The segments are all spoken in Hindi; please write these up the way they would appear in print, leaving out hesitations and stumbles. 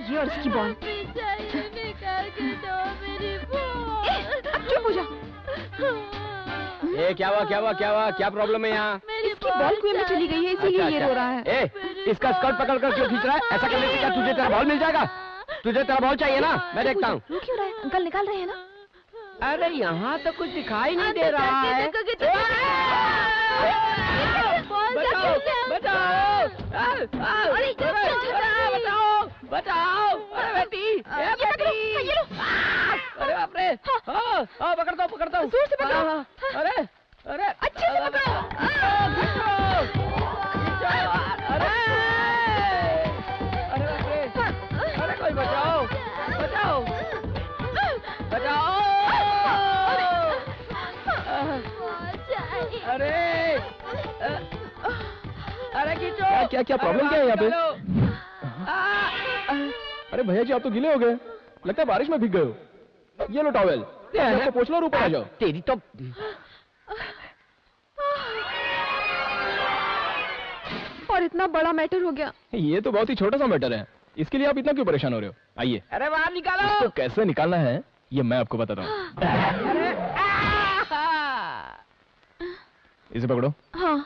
ये और इसकी बॉल। अब चुप हो जा। क्या हुआ क्या हुआ क्या हुआ, क्या प्रॉब्लम है यहाँ? इसकी बॉल कुएं में चली गई है, इसीलिए ये रो रहा है। इसका स्कर्ट पकड़ कर क्यों खींच रहा है? ऐसा करने से क्या तुझे तेरा बॉल मिल जाएगा? तुझे तेरा बॉल चाहिए ना? मैं देखता हूँ। रो क्यों रहा है? अंकल निकाल रहे हैं ना? अरे यहाँ तो कुछ दिखाई नहीं दे रहा है। बचाओ बचाओ बचाओ बचाओ, अरे बेटी, बेटी, अरे बाप रे, हाँ पकड़ता हूँ, जोर से पकड़ो। अरे अरे अच्छे से पकड़ो। अरे अरे बाप रे, अरे कोई बचाओ बचाओ बचाओ, अरे अरे खींचो। क्या क्या प्रॉब्लम क्या है यहाँ पे? अरे भैया जी आप तो गीले हो गए, लगता है बारिश में भीग गए हो। ये लो टॉवेल, पोंछ लो और ऊपर आ जाओ। तेरी तो और इतना बड़ा मैटर हो गया। ये तो बहुत ही छोटा सा मैटर है, इसके लिए आप इतना क्यों परेशान हो रहे हो? आइए। अरे बाहर निकालो। इसको कैसे निकालना है ये मैं आपको बताता हूँ। इसे पकड़ो। हाँ।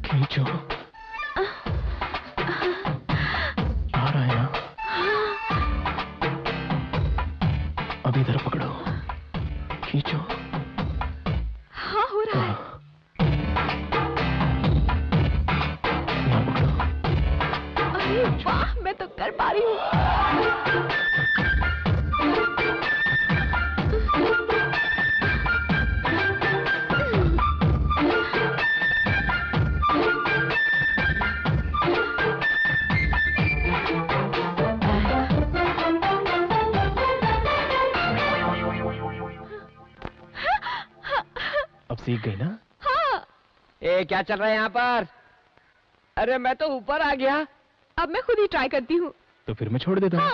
खींचो। आ रहा है ना? अब इधर पकड़ो, खींचो। हाँ हो रहा है। यहाँ पकड़ो। अरे वाह, मैं तो कर पा रही हूँ। अब सीख गई ना? हाँ। क्या चल रहा है यहाँ पर? अरे मैं तो ऊपर आ गया। अब मैं खुद ही ट्राई करती हूँ। तो फिर मैं छोड़ देता हूँ।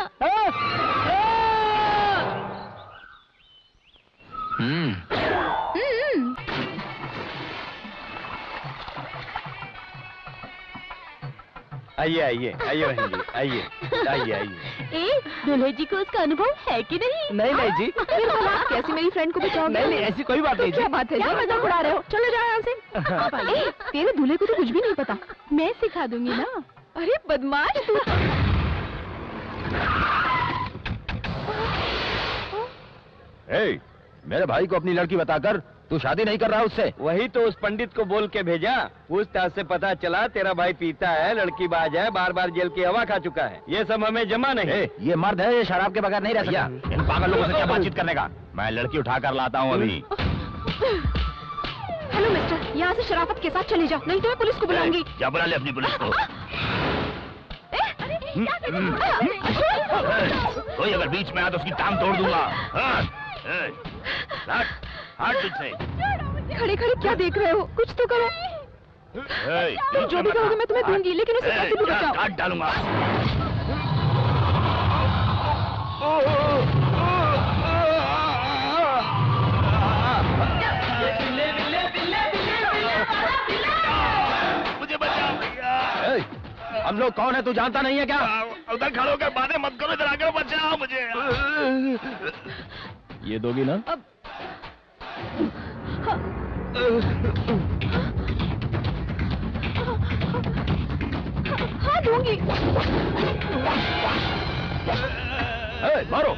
आइए आइए आइए बहन जी, आइए आइए आइए। दूल्हे जी को उसका अनुभव है कि नहीं? नहीं जी। फिर आप कैसे मेरी फ्रेंड को बचाओगे? नहीं ऐसी कोई बात नहीं जी। क्या बात है? क्या मजाक उड़ा रहे हो? चलो जाओ यहाँ से। तेरे दूल्हे को तो कुछ भी नहीं पता। मैं सिखा दूंगी ना। अरे बदमाश तू। मेरे भाई को अपनी लड़की बताकर तू शादी नहीं कर रहा उससे? वही तो उस पंडित को बोल के भेजा। पूछताछ से पता चला तेरा भाई पीता है, लड़की बाज है, बार बार जेल की हवा खा चुका है। ये सब हमें जमा नहीं। ये मर्द है, ये शराब के बगैर नहीं रह सकता। इन पागल लोगों से क्या बातचीत करने का? मैं लड़की उठा कर लाता हूँ अभी। हेलो मिस्टर, यहाँ से शराफत के साथ चले जाओ, नहीं तो मैं पुलिस को बुलाऊंगी। क्या बुला ले अपनी पुलिस को? कोई अगर बीच में आ तो उसकी टांग तोड़ दूंगा। खड़े खड़े क्या देख रहे हो? कुछ तो करो। जो भी कहोगे मैं तुम्हें दूंगी, लेकिन उसे कैसे भी बचाओ। काट डालूंगा। मुझे बचाओ भैया। हम लोग कौन है तू जानता नहीं है क्या? उधर खड़ो कर बातें मत करो, इधर आकर बचाओ मुझे। ये दोगी ना? हाँ दूंगी। मारो।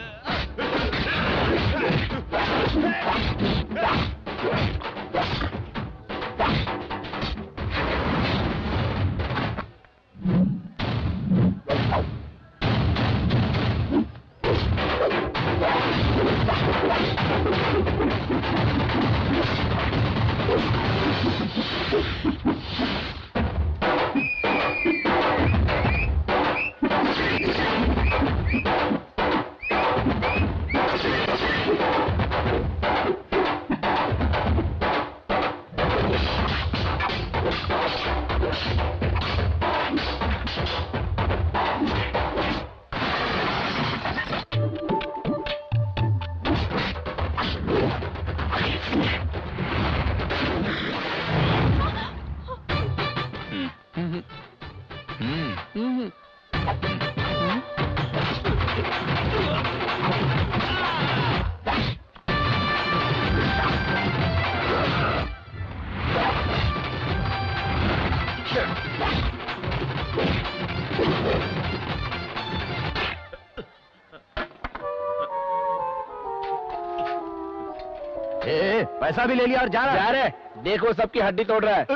पैसा भी ले लिया और जा रहा है। देखो सबकी हड्डी तोड़ रहा है।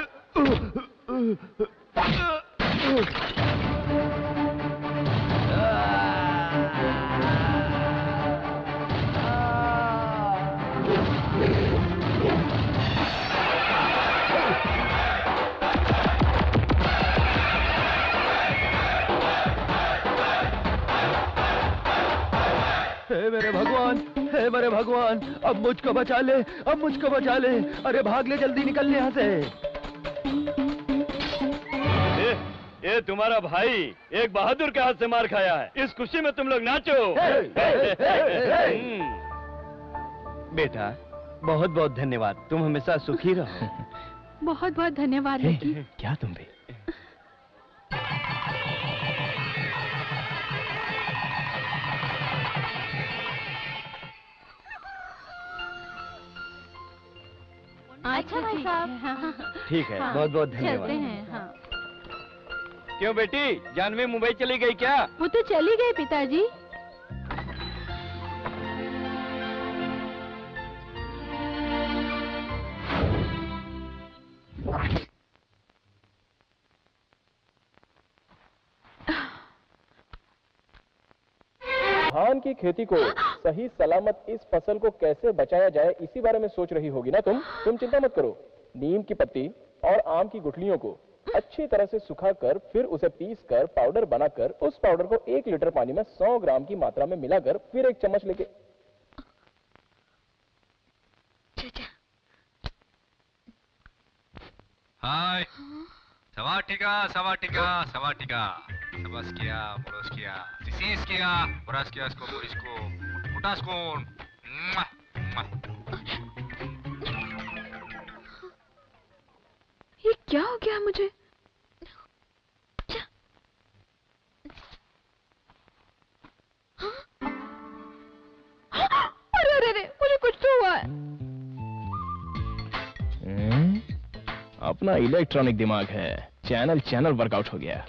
हे मेरे भगवान, हे मेरे भगवान, अब मुझको बचा ले, अब मुझको बचा ले। अरे भाग ले, जल्दी निकल ले यहाँ से। ये तुम्हारा भाई एक बहादुर के हाथ से मार खाया है। इस खुशी में तुम लोग नाचो। बेटा बहुत बहुत धन्यवाद, तुम हमेशा सुखी रहो। बहुत बहुत धन्यवाद लकी। क्या तुम भी? अच्छा भाई साहब। ठीक है, बहुत बहुत चलते धन्यवाद। हैं। हाँ। क्यों बेटी, जानवी मुंबई चली गई क्या? वो तो चली गई पिताजी। धान की खेती को सही सलामत इस फसल को कैसे बचाया जाए, इसी बारे में सोच रही होगी ना तुम चिंता मत करो। नीम की पत्ती और आम की गुठलियों को अच्छी तरह से सुखाकर फिर उसे पीसकर पाउडर बनाकर उस पाउडर को 1 लीटर पानी में 100 ग्राम की मात्रा में मिलाकर फिर 1 चम्मच लेके हाय सवाटिका सवाटिका सवाटिका सबस्किया मोरस्किया सिसिस्किया मोरस्कियास्को मोरिस्को मुटास्कोन ये क्या हो गया मुझे? अरे अरे अरे, मुझे कुछ तो हुआ है। अपना इलेक्ट्रॉनिक दिमाग है, चैनल वर्कआउट हो गया।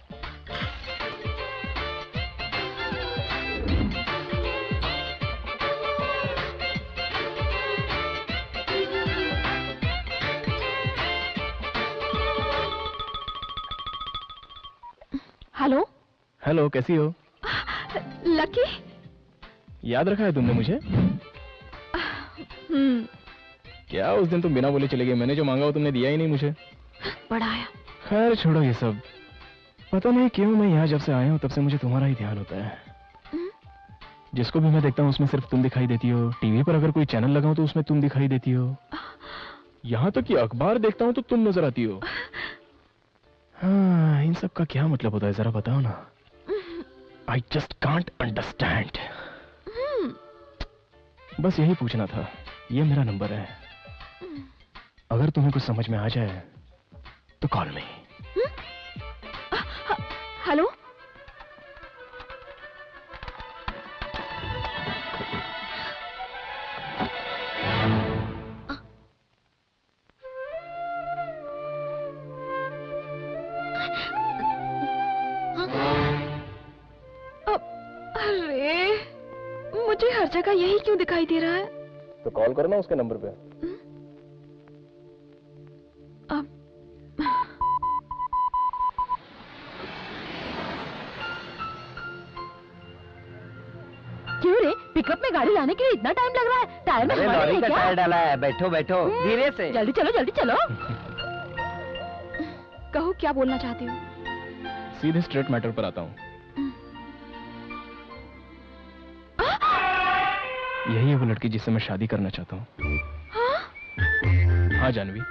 हेलो हेलो, कैसी हो? लकी। याद रखा है तुमने मुझे? क्या उस दिन तुम बिना बोले चले गए? मैंने जो मांगा वो तुमने दिया ही नहीं मुझे। बढ़ाया। खैर छोड़ो ये सब। पता नहीं क्यों मैं यहाँ जब से आया हूँ तब से मुझे तुम्हारा ही ध्यान होता है। जिसको भी मैं देखता हूँ उसमें सिर्फ तुम दिखाई देती हो। टीवी पर अगर कोई चैनल लगाऊं तो उसमें तुम दिखाई देती हो। यहाँ तक कि अखबार देखता हूँ तो तुम नजर आती हो। हाँ, इन सब का क्या मतलब होता है जरा बताओ ना। I just can't understand. बस यही पूछना था। ये मेरा नंबर है, अगर तुम्हें कुछ समझ में आ जाए तो कॉल मी। हेलो। अरे मुझे हर जगह यही क्यों दिखाई दे रहा है? तो कॉल करो ना उसके नंबर पे। क्यों रे, पिकअप में गाड़ी लाने के लिए इतना टाइम लग रहा है? टायर में हवा नहीं लॉरी है का क्या? टायर डाला है। बैठो बैठो धीरे से। जल्दी चलो जल्दी चलो। कहो क्या बोलना चाहती हो? सीधे स्ट्रेट मैटर पर आता हूँ। यही है वो लड़की जिससे मैं शादी करना चाहता हूँ। हाँ जानवी,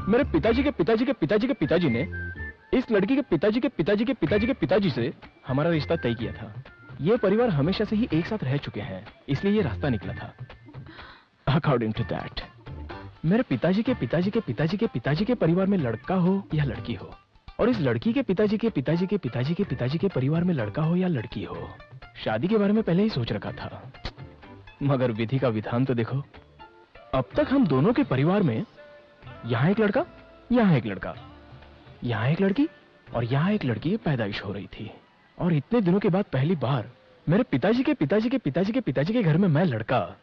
मेरे पिताजी के पिताजी के पिताजी के पिताजी ने इस लड़की के पिताजी के पिताजी के पिताजी के पिताजी से हमारा रिश्ता तय किया था। ये परिवार हमेशा से ही एक साथ रह चुके हैं, इसलिए ये रास्ता निकला था। अकॉर्डिंग टू दैट, मेरे पिताजी के पिताजी के पिताजी के पिताजी के परिवार में लड़का हो या लड़की हो, और इस लड़की के पिताजी के पिताजी के पिताजी के पिताजी के परिवार में लड़का हो या लड़की हो, शादी के बारे में पहले ही सोच रखा था। मगर विधि का विधान तो देखो, अब तक हम दोनों के परिवार में यहाँ एक लड़का, यहाँ एक लड़का, यहाँ एक लड़की और यहाँ एक लड़की की पैदाइश हो रही थी। और इतने दिनों के बाद पहली बार मेरे पिताजी के पिताजी के पिताजी के पिताजी के घर में मैं लड़का,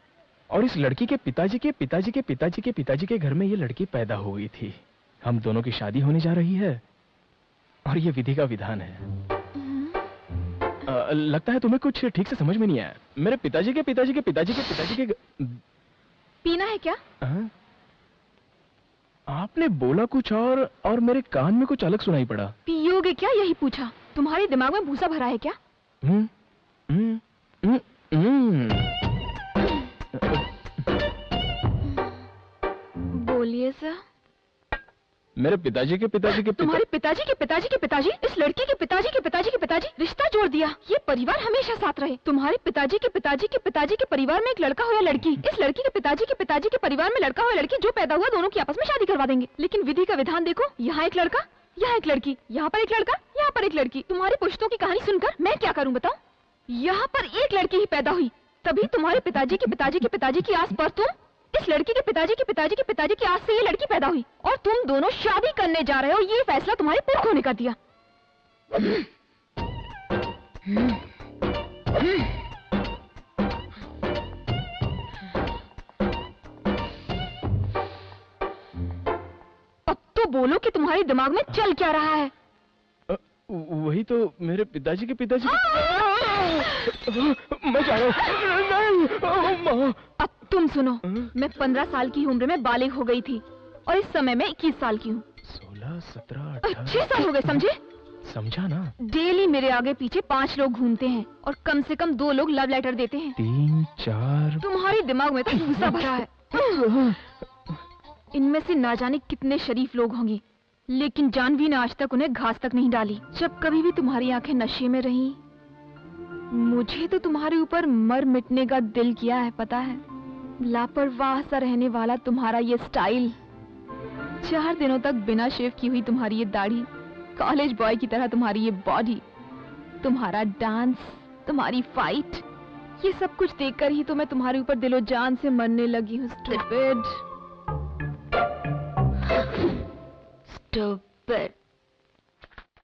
और इस लड़की के पिताजी के पिताजी के पिताजी के पिताजी के घर में ये लड़की पैदा हो गई थी। हम दोनों की शादी होने जा रही है और ये विधि का विधान है। लगता है तुम्हें कुछ ठीक से समझ में नहीं आया। मेरे पिताजी के पिताजी के पिताजी के पिताजी के पीना है क्या? आपने बोला कुछ और मेरे कान में कुछ अलग सुनाई पड़ा। पियोगे क्या, यही पूछा। तुम्हारे दिमाग में भूसा भरा है क्या? बोलिए सर। मेरे पिताजी के पिताजी के तुम्हारे पिताजी के पिताजी के पिताजी इस लड़की के पिताजी के पिताजी के पिताजी रिश्ता जोड़ दिया। ये परिवार हमेशा साथ रहे। तुम्हारे पिताजी के पिताजी के पिताजी के परिवार में एक लड़का हो या लड़की, इस लड़की के पिताजी के परिवार में लड़का हो या लड़की, जो पैदा हुआ दोनों की आपस में शादी करवा देंगे। लेकिन विधि का विधान देखो, यहाँ एक लड़का, यहाँ एक लड़की, यहाँ पर एक लड़का, यहाँ पर एक लड़की। तुम्हारी पुश्तों की कहानी सुनकर मैं क्या करूँ बताओ? यहाँ पर एक लड़की ही पैदा हुई, तभी तुम्हारे पिताजी के पिताजी के पिताजी की आस पर तुम, इस लड़की के पिताजी के पिताजी के पिताजी की आस से ये लड़की पैदा हुई, और तुम दोनों शादी करने जा रहे हो। ये फैसला तुम्हारे पुरखों ने कर दिया। अब तो बोलो कि तुम्हारे दिमाग में चल क्या रहा है? वही तो मेरे पिताजी के पिताजी मैं जा रहा हूँ। अब तुम सुनो, मैं 15 साल की उम्र में बालिग हो गई थी और इस समय मैं 21 साल की हूँ। 16, 17, 18 6 साल हो गए, समझे? समझा ना। डेली मेरे आगे पीछे 5 लोग घूमते हैं और कम से कम 2 लोग लव लेटर देते हैं। 3, 4 तुम्हारे दिमाग में तो भूसा भरा है। इनमें से ना जाने कितने शरीफ लोग होंगे, लेकिन जानवी ने आज तक उन्हें घास तक नहीं डाली। जब कभी भी तुम्हारी आंखें नशे में रहीं, मुझे तो तुम्हारे ऊपर मर मिटने का दिल किया है, पता है? लापरवाह सा रहने वाला तुम्हारा ये स्टाइल, 4 दिनों तक बिना शेव की हुई तुम्हारी ये दाढ़ी, कॉलेज बॉय की तरह तुम्हारी ये बॉडी, तुम्हारा डांस, तुम्हारी फाइट, ये सब कुछ देखकर ही तो मैं तुम्हारे ऊपर दिलो जान से मरने लगी हूँ। स्टूपिड।